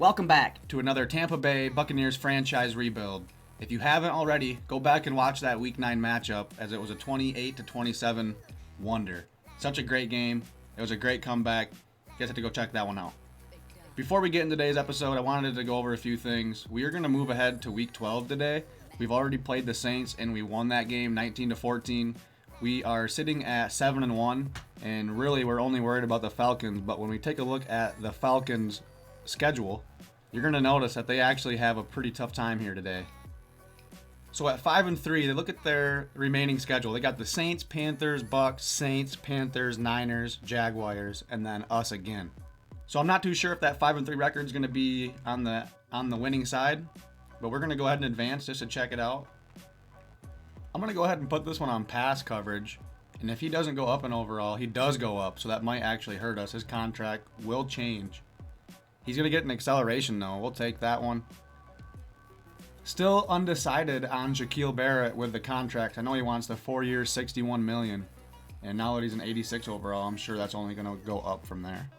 Welcome back to another Tampa Bay Buccaneers franchise rebuild. If you haven't already, go back and watch that Week 9 matchup as it was a 28-27 wonder. Such a great game. It was a great comeback. You guys have to go check that one out. Before we get into today's episode, I wanted to go over a few things. We are going to move ahead to Week 12 today. We've already played the Saints and we won that game 19-14. We are sitting at 7-1, and really we're only worried about the Falcons. But when we take a look at the Falcons' schedule, you're going to notice that they actually have a pretty tough time here today. So at 5-3, they look at their remaining schedule. They got the Saints, Panthers, Bucks, Saints, Panthers, Niners, Jaguars, and then us again. So I'm not too sure if that 5-3 record is going to be on the winning side, but we're going to go ahead and advance just to check it out. I'm going to go ahead and put this one on pass coverage, and if he doesn't go up in overall, he does go up, so that might actually hurt us. His contract will change. He's going to get an acceleration, though. We'll take that one. Still undecided on Shaquille Barrett with the contract. I know he wants the 4 years, $61 million, and now that he's an 86 overall, I'm sure that's only going to go up from there.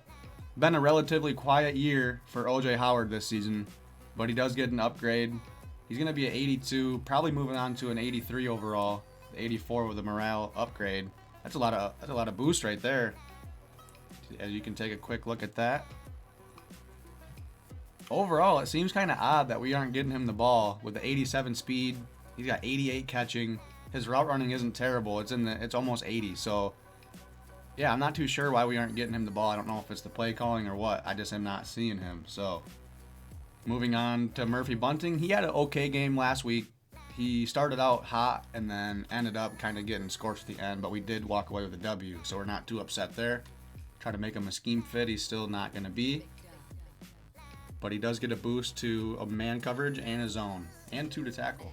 Been a relatively quiet year for O.J. Howard this season, but he does get an upgrade. He's going to be an 82, probably moving on to an 83 overall, 84 with a morale upgrade. That's a lot of boost right there. As you can take a quick look at that. Overall, it seems kind of odd that we aren't getting him the ball with the 87 speed. He's got 88 catching. His route running isn't terrible. It's almost 80. So, yeah, I'm not too sure why we aren't getting him the ball. I don't know if it's the play calling or what. I just am not seeing him. So, moving on to Murphy Bunting. He had an okay game last week. He started out hot and then ended up kind of getting scorched at the end, but we did walk away with a W, so we're not too upset there. Try to make him a scheme fit. He's still not going to be. But he does get a boost to a man coverage and a zone, and 2 to tackle.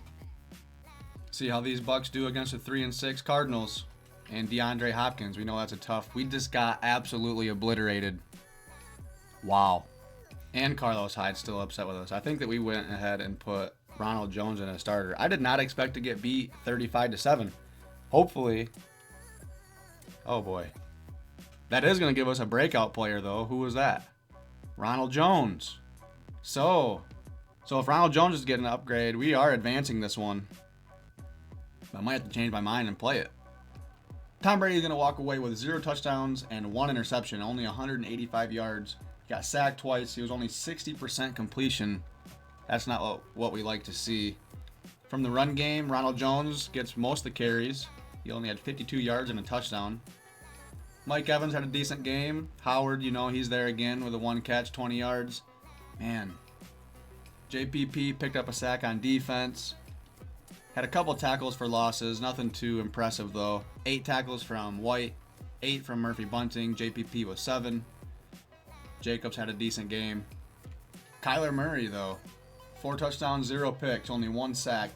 See how these Bucks do against the 3-6 Cardinals and DeAndre Hopkins. We know that's a tough. We just got absolutely obliterated. Wow. And Carlos Hyde's still upset with us. I think that we went ahead and put Ronald Jones in a starter. I did not expect to get beat 35-7. Hopefully. Oh boy. That is going to give us a breakout player though. Who was that? Ronald Jones. So if Ronald Jones is getting an upgrade, we are advancing this one. I might have to change my mind and play it. Tom Brady is going to walk away with 0 touchdowns and 1 interception, only 185 yards. He got sacked twice. He was only 60% completion. That's not what we like to see. From the run game, Ronald Jones gets most of the carries. He only had 52 yards and a touchdown. Mike Evans had a decent game. Howard, he's there again with a 1 catch, 20 yards. Man, JPP picked up a sack on defense. Had a couple tackles for losses. Nothing too impressive, though. 8 tackles from White, 8 from Murphy Bunting. JPP was 7. Jacobs had a decent game. Kyler Murray, though. 4 touchdowns, 0 picks, only 1 sack.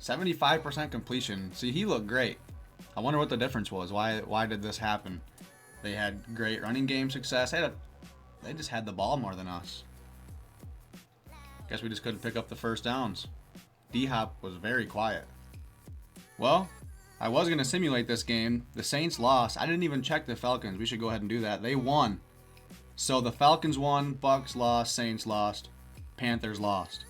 75% completion. See, he looked great. I wonder what the difference was. Why did this happen? They had great running game success. They just had the ball more than us. Guess we just couldn't pick up the first downs. D-Hop was very quiet. Well, I was going to simulate this game. The Saints lost. I didn't even check the Falcons. We should go ahead and do that. They won. So the Falcons won, Bucks lost, Saints lost, Panthers lost.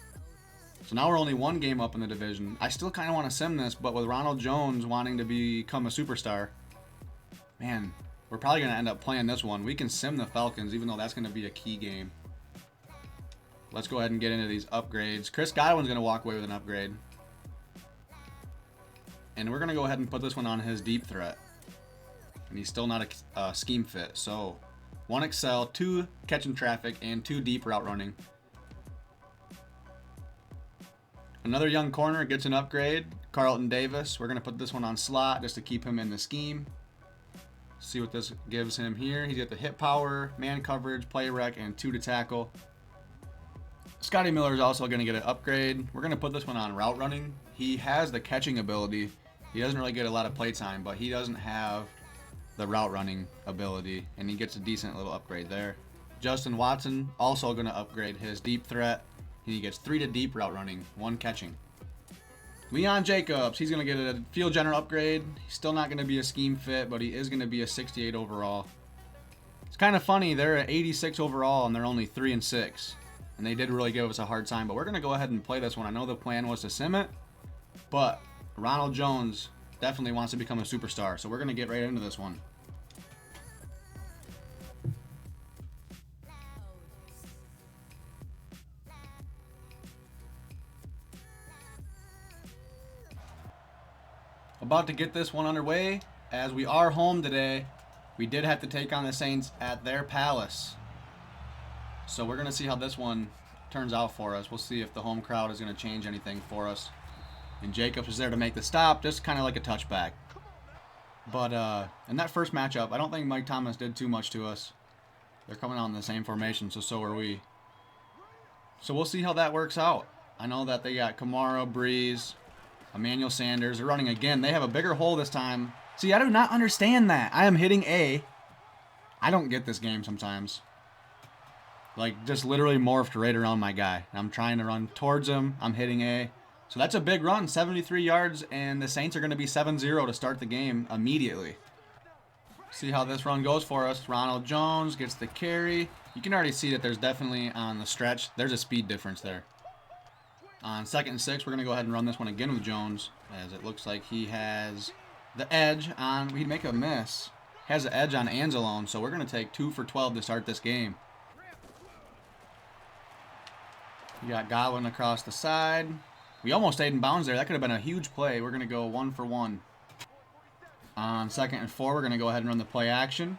So now we're only 1 game up in the division. I still kind of want to sim this, but with Ronald Jones wanting to become a superstar, man, we're probably going to end up playing this one. We can sim the Falcons, even though that's going to be a key game. Let's go ahead and get into these upgrades. Chris Godwin's going to walk away with an upgrade. And we're going to go ahead and put this one on his deep threat. And he's still not a scheme fit. So 1 excel, 2 catching traffic, and 2 deep route running. Another young corner gets an upgrade. Carlton Davis. We're going to put this one on slot just to keep him in the scheme. See what this gives him here. He's got the hit power, man coverage, play rec, and 2 to tackle. Scotty Miller is also going to get an upgrade. We're going to put this one on route running. He has the catching ability. He doesn't really get a lot of play time, but he doesn't have the route running ability, and he gets a decent little upgrade there. Justin Watson also going to upgrade his deep threat, and he gets 3 to deep route running, 1 catching. Leon Jacobs, he's going to get a field general upgrade. He's still not going to be a scheme fit, but he is going to be a 68 overall. It's kind of funny, they're at 86 overall and they're only 3-6. and they did really give us a hard time. But we're going to go ahead and play this one. I know the plan was to sim it, but Ronald Jones definitely wants to become a superstar. So we're going to get right into this one. About to get this one underway. As we are home today, we did have to take on the Saints at their palace. So we're going to see how this one turns out for us. We'll see if the home crowd is going to change anything for us. And Jacobs is there to make the stop, just kind of like a touchback. But in that first matchup, I don't think Mike Thomas did too much to us. They're coming out in the same formation, so are we. So we'll see how that works out. I know that they got Kamara, Breeze, Emmanuel Sanders. They're running again. They have a bigger hole this time. See, I do not understand that. I am hitting A. I don't get this game sometimes. Like, just literally morphed right around my guy. I'm trying to run towards him. I'm hitting A. So that's a big run, 73 yards, and the Saints are going to be 7-0 to start the game immediately. See how this run goes for us. Ronald Jones gets the carry. You can already see that there's definitely on the stretch, there's a speed difference there. On 2nd and 6, we're going to go ahead and run this one again with Jones, as it looks like he has the edge on, he'd make a miss, has the edge on Anzalone, so we're going to take 2 for 12 to start this game. You got Godwin across the side. We almost stayed in bounds there. That could have been a huge play. We're going to go 1 for 1. On 2nd and 4, we're going to go ahead and run the play action.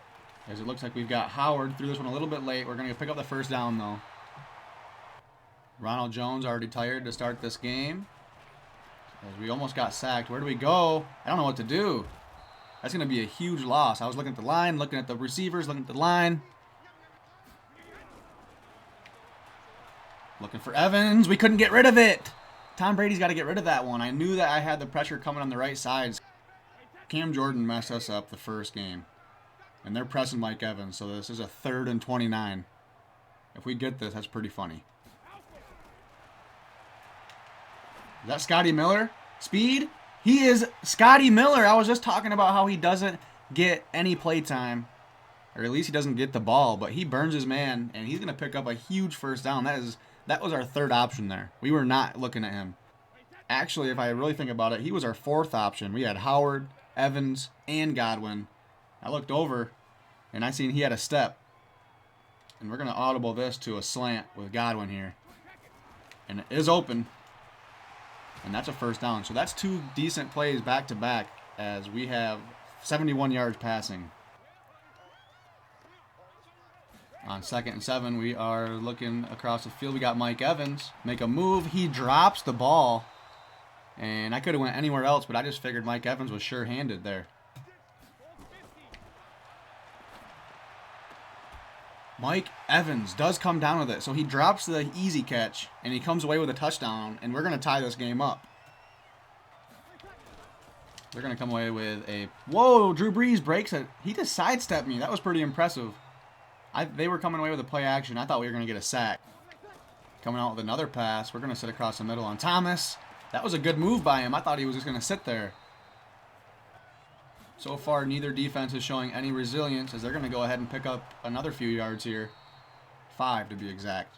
As it looks like we've got Howard threw this one a little bit late. We're going to pick up the first down, though. Ronald Jones already tired to start this game. As we almost got sacked. Where do we go? I don't know what to do. That's going to be a huge loss. I was looking at the line, looking at the receivers, looking at the line. Looking for Evans. We couldn't get rid of it. Tom Brady's got to get rid of that one. I knew that I had the pressure coming on the right sides. Cam Jordan messed us up the first game. And they're pressing Mike Evans, so this is a 3rd and 29. If we get this, that's pretty funny. Is that Scotty Miller? Speed? He is Scotty Miller. I was just talking about how he doesn't get any play time. Or at least he doesn't get the ball, but he burns his man, and he's going to pick up a huge first down. That was our 3rd option there. We were not looking at him. Actually, if I really think about it, he was our 4th option. We had Howard, Evans, and Godwin. I looked over, and I seen he had a step. And we're going to audible this to a slant with Godwin here. And it is open. And that's a first down. So that's 2 decent plays back-to-back as we have 71 yards passing. On 2nd and 7, we are looking across the field. We got Mike Evans. Make a move. He drops the ball. And I could have went anywhere else, but I just figured Mike Evans was sure-handed there. Mike Evans does come down with it. So he drops the easy catch, and he comes away with a touchdown, and we're going to tie this game up. They're going to come away with a... Whoa, Drew Brees breaks it. He just sidestepped me. That was pretty impressive. They were coming away with a play action. I thought we were going to get a sack. Coming out with another pass. We're going to sit across the middle on Thomas. That was a good move by him. I thought he was just going to sit there. So far, neither defense is showing any resilience as they're going to go ahead and pick up another few yards here. 5 to be exact.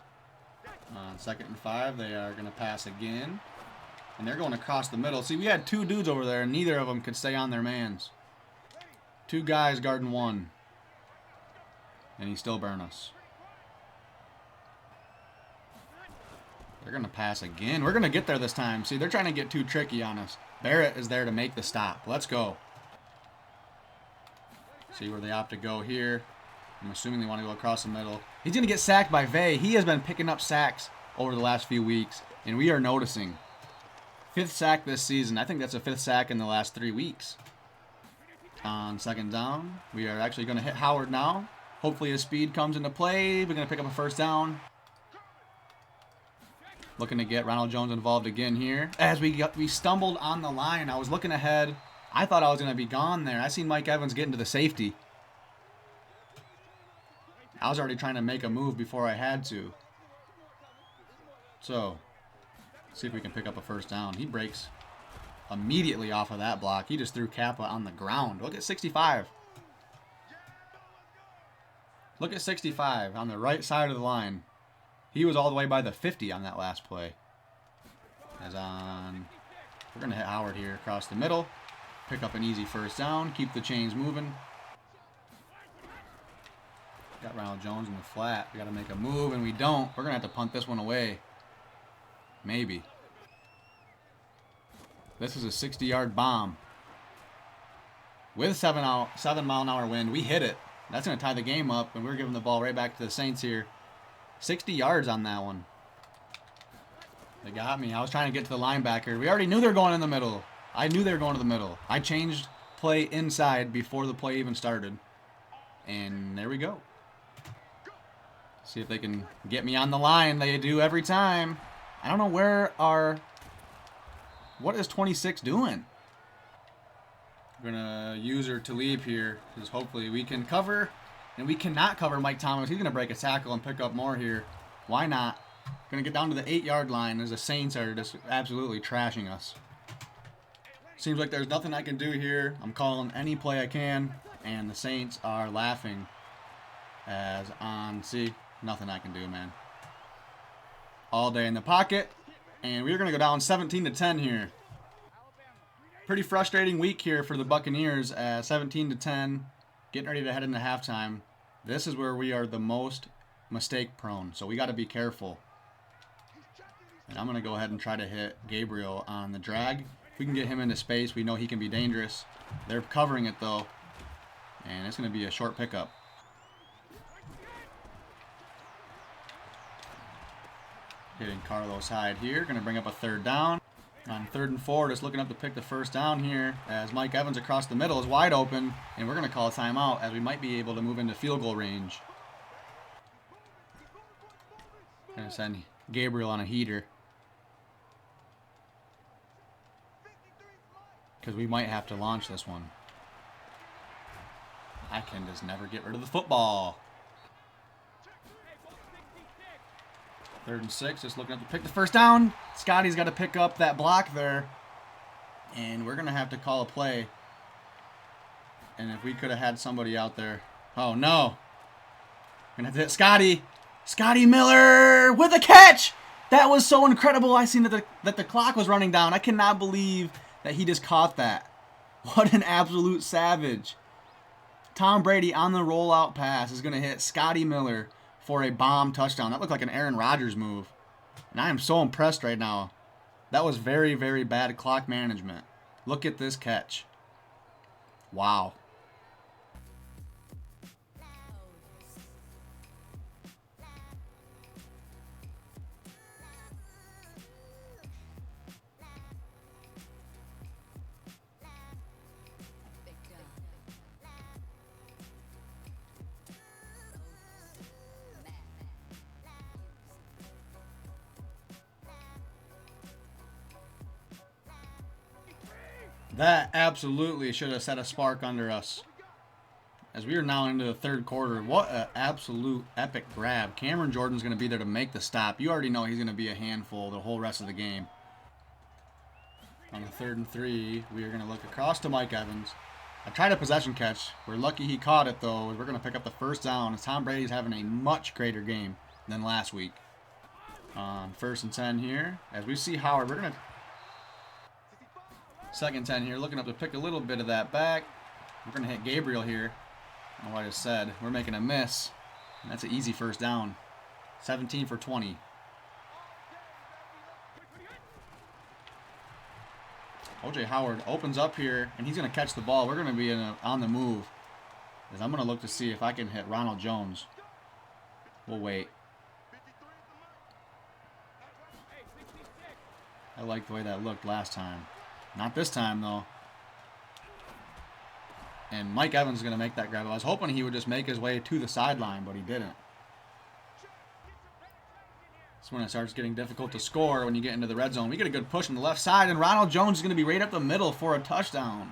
On 2nd and 5, they are going to pass again. And they're going across the middle. See, we had 2 dudes over there, and neither of them could stay on their mans. 2 guys guarding 1. And he still burned us. They're going to pass again. We're going to get there this time. See, they're trying to get too tricky on us. Barrett is there to make the stop. Let's go. See where they opt to go here. I'm assuming they want to go across the middle. He's going to get sacked by Vay. He has been picking up sacks over the last few weeks, and we are noticing. 5th sack this season. I think that's a 5th sack in the last 3 weeks. On 2nd down, we are actually going to hit Howard now. Hopefully his speed comes into play. We're going to pick up a first down. Looking to get Ronald Jones involved again here. As we stumbled on the line, I was looking ahead. I thought I was going to be gone there. I seen Mike Evans get into the safety. I was already trying to make a move before I had to. So, see if we can pick up a first down. He breaks immediately off of that block. He just threw Kappa on the ground. Look at 65. Look at 65 on the right side of the line. He was all the way by the 50 on that last play. As on, we're going to hit Howard here across the middle. Pick up an easy first down. Keep the chains moving. Got Ronald Jones in the flat. We got to make a move, and we don't. We're going to have to punt this one away. Maybe. This is a 60-yard bomb. With 7-mile-an-hour wind, we hit it. That's going to tie the game up, and we're giving the ball right back to the Saints here. 60 yards on that one. They got me. I was trying to get to the linebacker. We already knew they were going in the middle. I knew they were going to the middle. I changed play inside before the play even started. And there we go. See if they can get me on the line. They do every time. I don't know where our... What is 26 doing? We're going to use her to leave here. Because hopefully we can cover. And we cannot cover Mike Thomas. He's going to break a tackle and pick up more here. Why not? Going to get down to the 8-yard line as the Saints are just absolutely trashing us. Seems like there's nothing I can do here. I'm calling any play I can. And the Saints are laughing. As on, see, nothing I can do, man. All day in the pocket. And we're going to go down 17-10 here. Pretty frustrating week here for the Buccaneers at 17-10. Getting ready to head into halftime. This is where we are the most mistake prone. So we got to be careful. And I'm going to go ahead and try to hit Gabriel on the drag. If we can get him into space, we know he can be dangerous. They're covering it, though. And it's going to be a short pickup. Hitting Carlos Hyde here. Going to bring up a third down. On 3rd and 4, just looking up to pick the first down here. As Mike Evans across the middle is wide open. And we're going to call a timeout as we might be able to move into field goal range. Going to send Gabriel on a heater. Because we might have to launch this one. I can just never get rid of the football. 3rd and 6, just looking up to pick the first down. Scotty's got to pick up that block there. And we're going to have to call a play. And if we could have had somebody out there. Oh, no. Going to have to hit Scotty. Scotty Miller with a catch. That was so incredible. I seen that the clock was running down. I cannot believe that he just caught that. What an absolute savage. Tom Brady on the rollout pass is going to hit Scotty Miller for a bomb touchdown. That looked like an Aaron Rodgers move. And I am so impressed right now. That was very, very bad clock management. Look at this catch. Wow. That absolutely should have set a spark under us. As we are now into the 3rd quarter, what an absolute epic grab. Cameron Jordan's going to be there to make the stop. You already know he's going to be a handful the whole rest of the game. On the 3rd and 3, we are going to look across to Mike Evans. I tried a possession catch. We're lucky he caught it, though. We're going to pick up the first down as Tom Brady's having a much greater game than last week. On 1st and 10 here, as we see Howard, we're going to... 2nd and 10 here, looking up to pick a little bit of that back. We're going to hit Gabriel here. I don't know what I just said. We're making a miss. And that's an easy first down. 17 for 20. O.J. Howard opens up here, and he's going to catch the ball. We're going to be on the move. As I'm going to look to see if I can hit Ronald Jones. We'll wait. I like the way that looked last time. Not this time, though. And Mike Evans is going to make that grab. I was hoping he would just make his way to the sideline, but he didn't. That's when it starts getting difficult to score when you get into the red zone. We get a good push on the left side, and Ronald Jones is going to be right up the middle for a touchdown.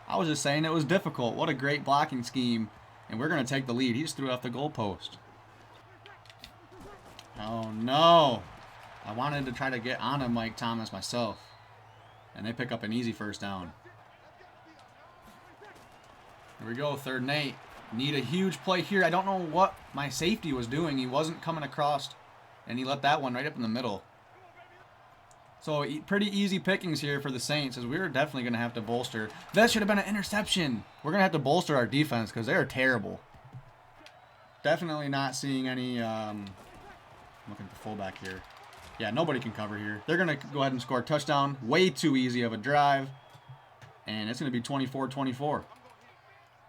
I was just saying it was difficult. What a great blocking scheme. And we're going to take the lead. He just threw off the goalpost. Oh, no. I wanted to try to get on a Mike Thomas myself. And they pick up an easy first down. Here we go, 3rd and 8. Need a huge play here. I don't know what my safety was doing. He wasn't coming across And he let that one right up in the middle. So pretty easy pickings here for the Saints, as we were definitely going to have to bolster. That should have been an interception. We're going to have to bolster our defense because they're terrible. Definitely not seeing any... looking at the fullback here. Yeah, nobody can cover here. They're going to go ahead and score a touchdown. Way too easy of a drive. And it's going to be 24-24.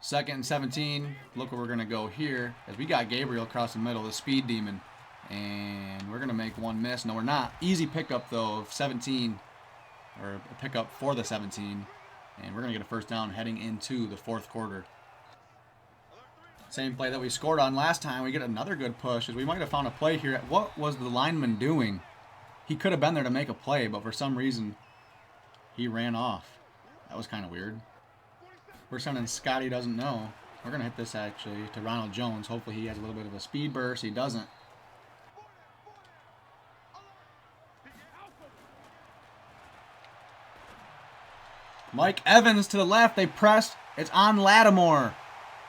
2nd and 17. Look where we're going to go here, as we got Gabriel across the middle, the speed demon. And we're going to make one miss. No, we're not. Easy pickup, though, of 17. Or a pickup for the 17. And we're going to get a first down heading into the 4th quarter. Same play that we scored on last time. We get another good push, as we might have found a play here. What was the lineman doing? He could have been there to make a play, but for some reason, he ran off. That was kind of weird. We're sending Scotty doesn't know. We're going to hit this, actually, to Ronald Jones. Hopefully he has a little bit of a speed burst. He doesn't. Mike Evans to the left. They pressed. It's on Lattimore.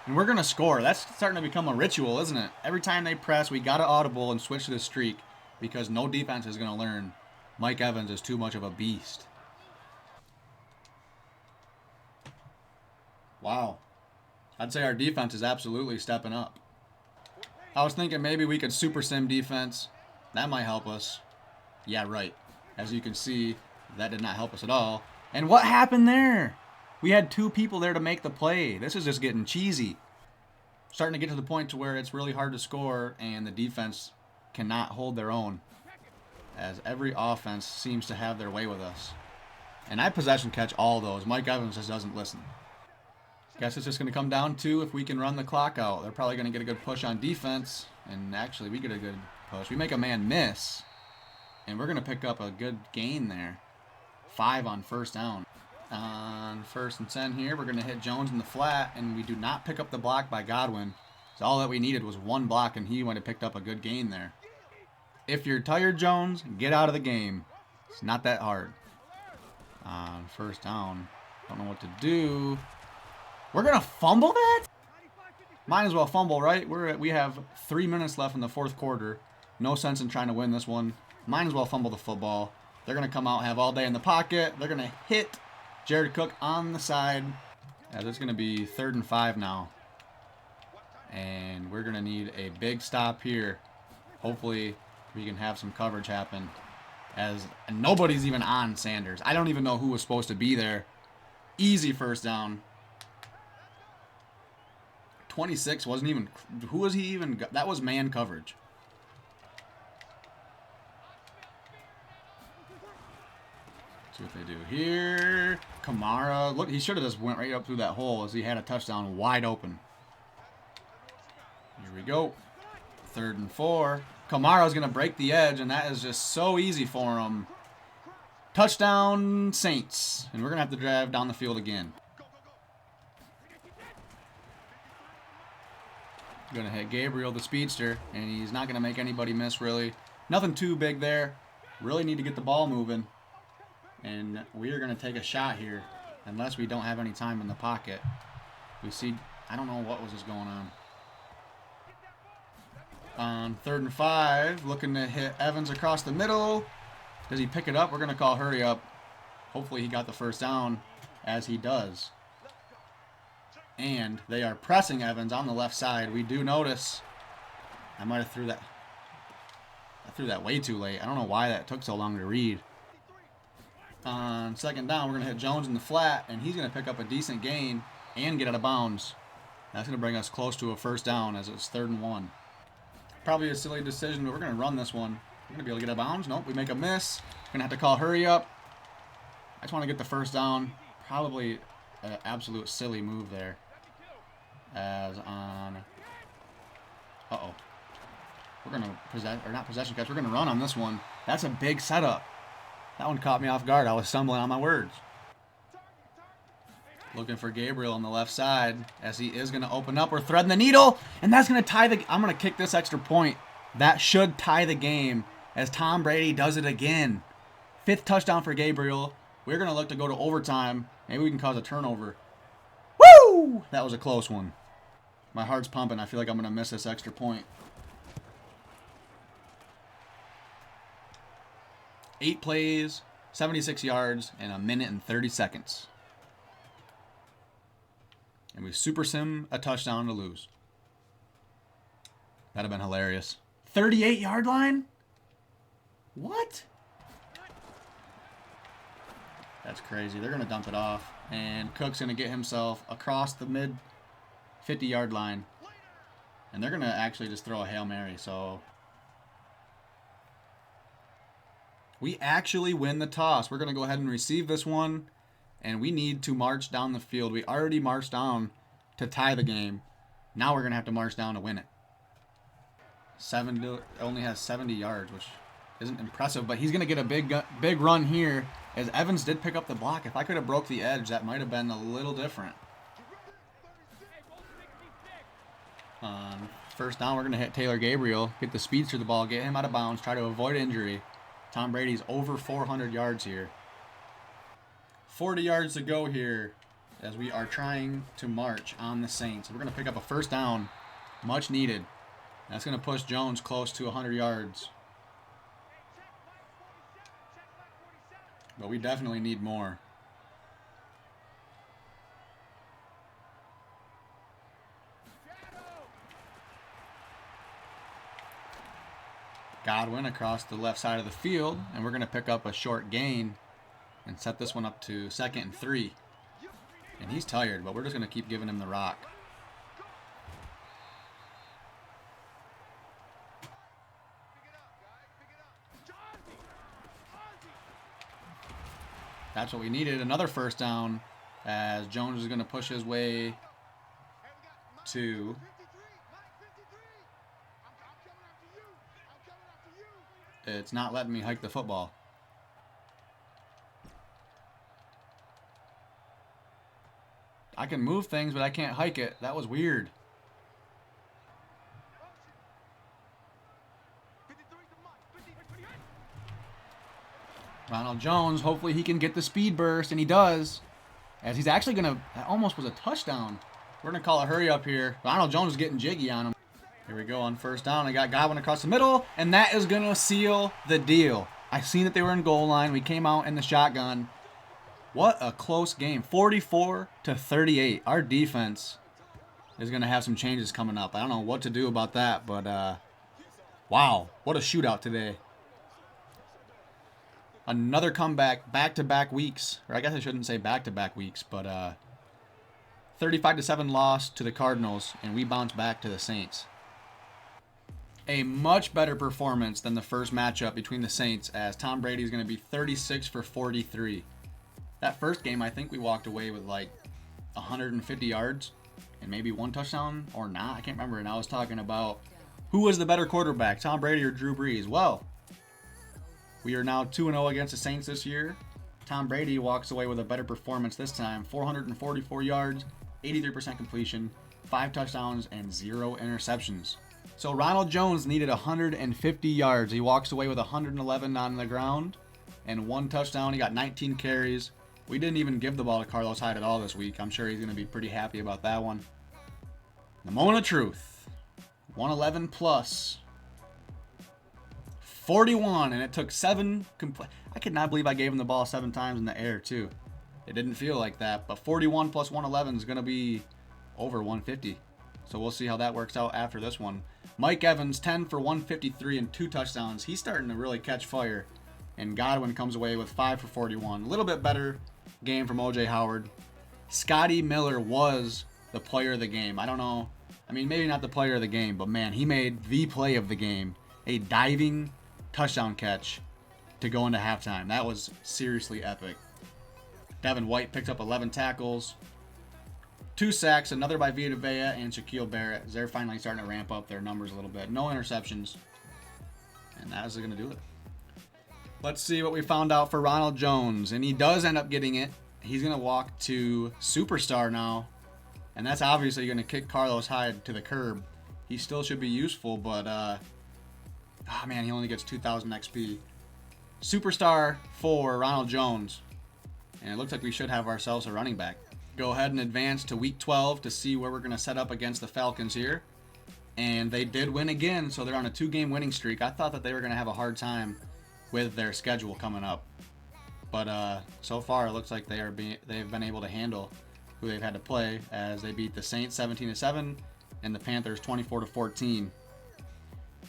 And we're going to score. That's starting to become a ritual, isn't it? Every time they press, we got to audible and switch to the streak, because no defense is going to learn Mike Evans is too much of a beast. Wow. I'd say our defense is absolutely stepping up. I was thinking maybe we could super sim defense. That might help us. Yeah, right. As you can see, that did not help us at all. And what happened there? We had 2 people there to make the play. This is just getting cheesy. Starting to get to the point to where it's really hard to score, and the defense cannot hold their own, as every offense seems to have their way with us. And I possession catch all those. Mike Evans just doesn't listen. Guess it's just going to come down to if we can run the clock out. They're probably going to get a good push on defense, and actually we get a good push. We make a man miss, and we're going to pick up a good gain there. 5 on first down. On 1st and 10 here, we're going to hit Jones in the flat, and we do not pick up the block by Godwin. So all that we needed was 1 block, and he went and picked up a good gain there. If you're tired, Jones, get out of the game. It's not that hard. On first down, don't know what to do. We're going to fumble that? Might as well fumble, right? We have 3 minutes left in the 4th quarter. No sense in trying to win this one. Might as well fumble the football. They're going to come out, have all day in the pocket. They're going to hit Jared Cook on the side. Yeah, there's going to be 3rd and 5 now. And we're going to need a big stop here. Hopefully we can have some coverage happen. As nobody's even on Sanders. I don't even know who was supposed to be there. Easy first down. 26 wasn't even... Who was he even... That was man coverage. See what they do here. Kamara. Look, he should have just went right up through that hole, as he had a touchdown wide open. Here we go. 3rd and 4. Kamara's going to break the edge, and that is just so easy for him. Touchdown, Saints. And we're going to have to drive down the field again. Going to hit Gabriel, the speedster, and he's not going to make anybody miss, really. Nothing too big there. Really need to get the ball moving. And we are going to take a shot here, unless we don't have any time in the pocket. We see, I don't know what was just going on. On 3rd and 5, looking to hit Evans across the middle. Does he pick it up? We're going to call hurry up. Hopefully he got the first down, as he does. And they are pressing Evans on the left side. We do notice. I might have threw that. I threw that way too late. I don't know why that took so long to read. On 2nd down, we're going to hit Jones in the flat, and he's going to pick up a decent gain and get out of bounds. That's going to bring us close to a first down, as it's 3rd and 1. Probably a silly decision, but we're going to run this one. We're going to be able to get out of bounds. Nope, we make a miss. Going to have to call hurry up. I just want to get the first down. Probably an absolute silly move there. As on... Uh-oh. We're going to possession catch. We're going to run on this one. That's a big setup. That one caught me off guard. I was stumbling on my words. Looking for Gabriel on the left side, as he is going to open up. We're threading the needle, and that's going to tie the... I'm going to kick this extra point. That should tie the game, as Tom Brady does it again. 5th touchdown for Gabriel. We're going to look to go to overtime. Maybe we can cause a turnover. Woo! That was a close one. My heart's pumping. I feel like I'm going to miss this extra point. 8 plays, 76 yards, and 1 minute and 30 seconds. And we super sim a touchdown to lose. That'd have been hilarious. 38-yard line? What? That's crazy. They're going to dump it off. And Cook's going to get himself across the mid 50-yard line. And they're going to actually just throw a Hail Mary. So we actually win the toss. We're going to go ahead and receive this one. And we need to march down the field. We already marched down to tie the game. Now we're going to have to march down to win it. Only has 70 yards, which isn't impressive. But he's going to get a big run here, as Evans did pick up the block. If I could have broke the edge, that might have been a little different. First down, we're going to hit Taylor Gabriel, get the speed through the ball, get him out of bounds, try to avoid injury. Tom Brady's over 400 yards here. 40 yards to go here as we are trying to march on the Saints. We're going to pick up a first down, much needed. That's going to push Jones close to 100 yards. But we definitely need more. Godwin across the left side of the field, and we're going to pick up a short gain and set this one up to 2nd and 3. And he's tired, but we're just going to keep giving him the rock. That's what we needed. Another first down, as Jones is going to push his way to... It's not letting me hike the football. I can move things, but I can't hike it. That was weird. Ronald Jones, hopefully he can get the speed burst, and he does. As he's actually going to... That almost was a touchdown. We're going to call a hurry up here. Ronald Jones is getting jiggy on him. Here we go on first down. I got Godwin across the middle, and that is going to seal the deal. I seen that they were in goal line. We came out in the shotgun. What a close game. 44-38. Our defense is going to have some changes coming up. I don't know what to do about that, but wow, what a shootout today. Another comeback, back-to-back weeks. Or I guess I shouldn't say back-to-back weeks, but 35-7 loss to the Cardinals, and we bounce back to the Saints. A much better performance than the first matchup between the Saints, as Tom Brady is going to be 36 for 43. That first game, I think we walked away with like 150 yards and maybe 1 touchdown or not. I can't remember. And I was talking about who was the better quarterback, Tom Brady or Drew Brees. Well, we are now 2-0 against the Saints this year. Tom Brady walks away with a better performance this time. 444 yards, 83% completion, 5 touchdowns, and 0 interceptions. So Ronald Jones needed 150 yards. He walks away with 111 on the ground and 1 touchdown. He got 19 carries. We didn't even give the ball to Carlos Hyde at all this week. I'm sure he's going to be pretty happy about that one. The moment of truth. 111 plus 41, and it took 7 I could not believe I gave him the ball 7 times in the air too. It didn't feel like that, but 41 plus 111 is going to be over 150. So we'll see how that works out after this one. Mike Evans, 10 for 153 and 2 touchdowns. He's starting to really catch fire. And Godwin comes away with 5 for 41. A little bit better game from O.J. Howard. Scotty Miller was the player of the game. I don't know. I mean, maybe not the player of the game, but man, he made the play of the game. A diving touchdown catch to go into halftime. That was seriously epic. Devin White picked up 11 tackles. 2 sacks, another by Vita Vea and Shaquille Barrett. They're finally starting to ramp up their numbers a little bit. No interceptions. And that is going to do it. Let's see what we found out for Ronald Jones. And he does end up getting it. He's going to walk to Superstar now. And that's obviously going to kick Carlos Hyde to the curb. He still should be useful, but oh man, he only gets 2,000 XP. Superstar for Ronald Jones. And it looks like we should have ourselves a running back. Go ahead and advance to week 12 to see where we're going to set up against the Falcons here. And they did win again, so they're on a 2-game winning streak. I thought that they were going to have a hard time with their schedule coming up. But so far it looks like they've been able to handle who they've had to play, as they beat the Saints 17-7 and the Panthers 24-14.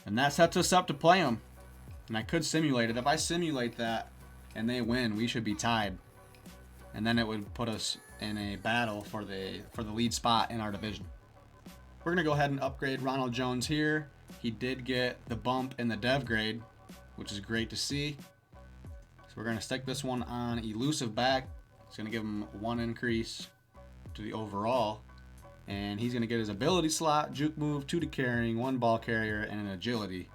And that sets us up to play them. And I could simulate it. If I simulate that and they win, we should be tied. And then it would put us in a battle for the lead spot in our division. We're going to go ahead and upgrade Ronald Jones here. He did get the bump in the dev grade, which is great to see. So we're going to stick this one on elusive back. It's going to give him 1 increase to the overall. And he's going to get his ability slot, juke move, 2 to carrying, 1 ball carrier, and an agility.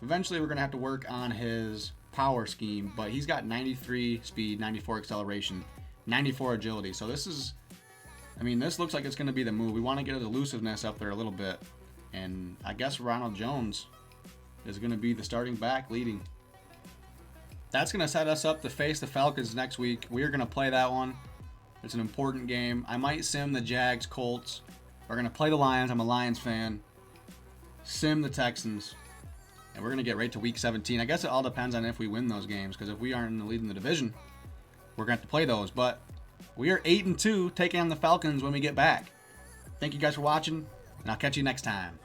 Eventually we're going to have to work on his power scheme, but he's got 93 speed, 94 acceleration, 94 agility. So this looks like it's going to be the move. We want to get his elusiveness up there a little bit. And I guess Ronald Jones is going to be the starting back leading. That's going to set us up to face the Falcons next week. We are going to play that one. It's an important game. I might sim the Jags, Colts. We're going to play the Lions. I'm a Lions fan. Sim the Texans. And we're going to get right to week 17. I guess it all depends on if we win those games, because if we aren't in the lead in the division, we're going to have to play those. But we are 8-2 taking on the Falcons when we get back. Thank you guys for watching, and I'll catch you next time.